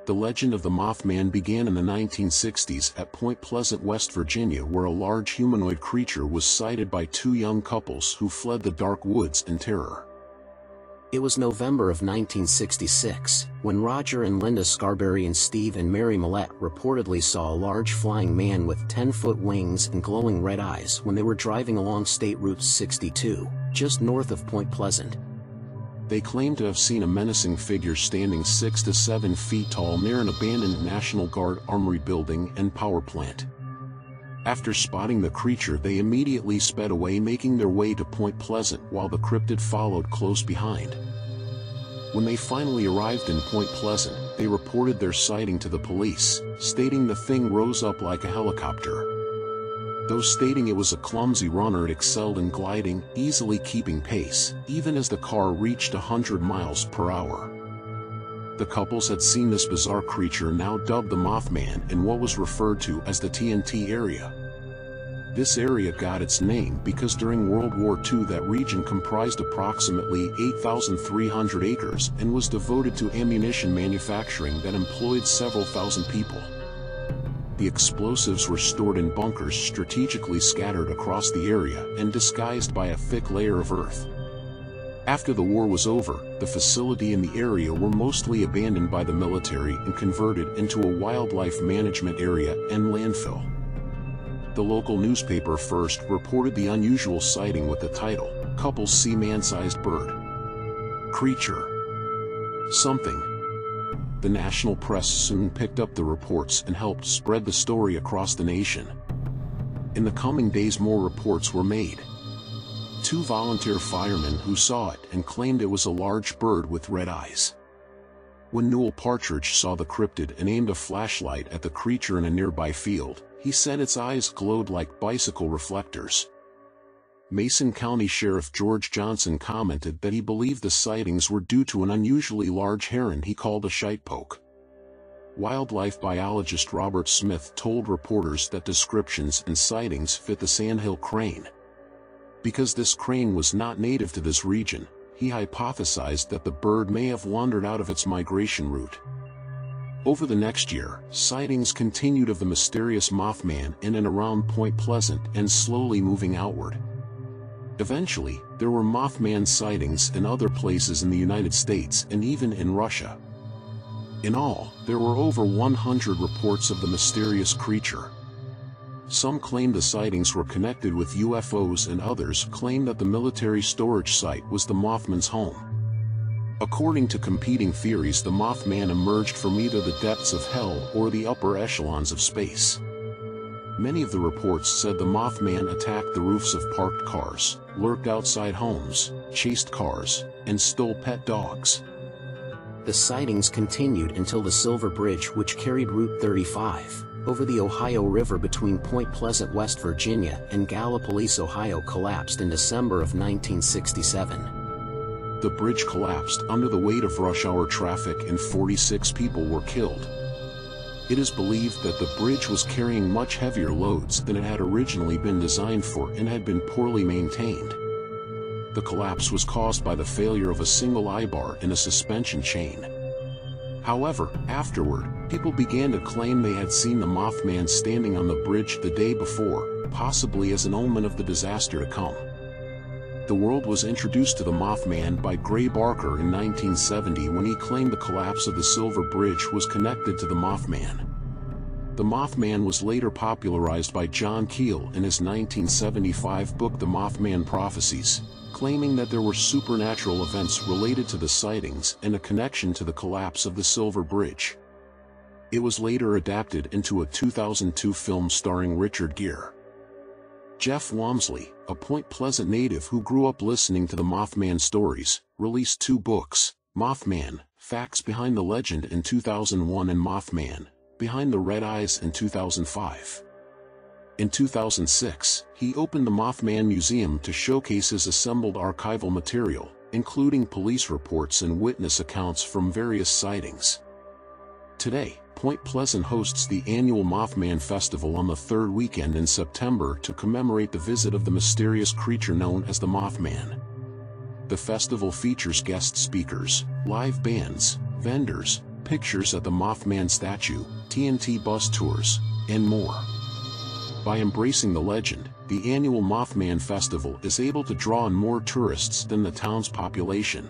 The legend of the Mothman began in the 1960s at Point Pleasant, West Virginia, where a large humanoid creature was sighted by two young couples who fled the dark woods in terror. It was November of 1966, when Roger and Linda Scarberry and Steve and Mary Millette reportedly saw a large flying man with 10-foot wings and glowing red eyes when they were driving along State Route 62, just north of Point Pleasant. They claimed to have seen a menacing figure standing 6 to 7 feet tall near an abandoned National Guard armory building and power plant. After spotting the creature, they immediately sped away, making their way to Point Pleasant while the cryptid followed close behind. When they finally arrived in Point Pleasant, they reported their sighting to the police, stating the thing rose up like a helicopter. Though stating it was a clumsy runner, it excelled in gliding, easily keeping pace, even as the car reached 100 miles per hour. The couples had seen this bizarre creature, now dubbed the Mothman, in what was referred to as the TNT area. This area got its name because during World War II that region comprised approximately 8,300 acres and was devoted to ammunition manufacturing that employed several thousand people. The explosives were stored in bunkers strategically scattered across the area and disguised by a thick layer of earth. After the war was over, the facility and the area were mostly abandoned by the military and converted into a wildlife management area and landfill. The local newspaper first reported the unusual sighting with the title, "Couples See Man-Sized Bird. Creature. Something." The national press soon picked up the reports and helped spread the story across the nation. In the coming days, more reports were made. 2 volunteer firemen who saw it and claimed it was a large bird with red eyes. When Newell Partridge saw the cryptid and aimed a flashlight at the creature in a nearby field, he said its eyes glowed like bicycle reflectors. Mason County Sheriff George Johnson commented that he believed the sightings were due to an unusually large heron he called a shitepoke. Wildlife biologist Robert Smith told reporters that descriptions and sightings fit the sandhill crane. Because this crane was not native to this region, he hypothesized that the bird may have wandered out of its migration route. Over the next year, sightings continued of the mysterious Mothman in and around Point Pleasant and slowly moving outward. Eventually, there were Mothman sightings in other places in the United States and even in Russia. In all, there were over 100 reports of the mysterious creature. Some claimed the sightings were connected with UFOs, and others claimed that the military storage site was the Mothman's home. According to competing theories, the Mothman emerged from either the depths of hell or the upper echelons of space. Many of the reports said the Mothman attacked the roofs of parked cars, lurked outside homes, chased cars, and stole pet dogs. The sightings continued until the Silver Bridge, which carried Route 35, over the Ohio River between Point Pleasant, West Virginia, and Gallipolis, Ohio, collapsed in December of 1967. The bridge collapsed under the weight of rush hour traffic and 46 people were killed. It is believed that the bridge was carrying much heavier loads than it had originally been designed for and had been poorly maintained. The collapse was caused by the failure of a single eye-bar in a suspension chain. However, afterward, people began to claim they had seen the Mothman standing on the bridge the day before, possibly as an omen of the disaster to come. The world was introduced to the Mothman by Gray Barker in 1970 when he claimed the collapse of the Silver Bridge was connected to the Mothman. The Mothman was later popularized by John Keel in his 1975 book The Mothman Prophecies, claiming that there were supernatural events related to the sightings and a connection to the collapse of the Silver Bridge. It was later adapted into a 2002 film starring Richard Gere. Jeff Wamsley, a Point Pleasant native who grew up listening to the Mothman stories, released 2 books, Mothman, Facts Behind the Legend in 2001 and Mothman, Behind the Red Eyes in 2005. In 2006, he opened the Mothman Museum to showcase his assembled archival material, including police reports and witness accounts from various sightings. Today, Point Pleasant hosts the annual Mothman Festival on the 3rd weekend in September to commemorate the visit of the mysterious creature known as the Mothman. The festival features guest speakers, live bands, vendors, pictures at the Mothman statue, TNT bus tours, and more. By embracing the legend, the annual Mothman Festival is able to draw in more tourists than the town's population.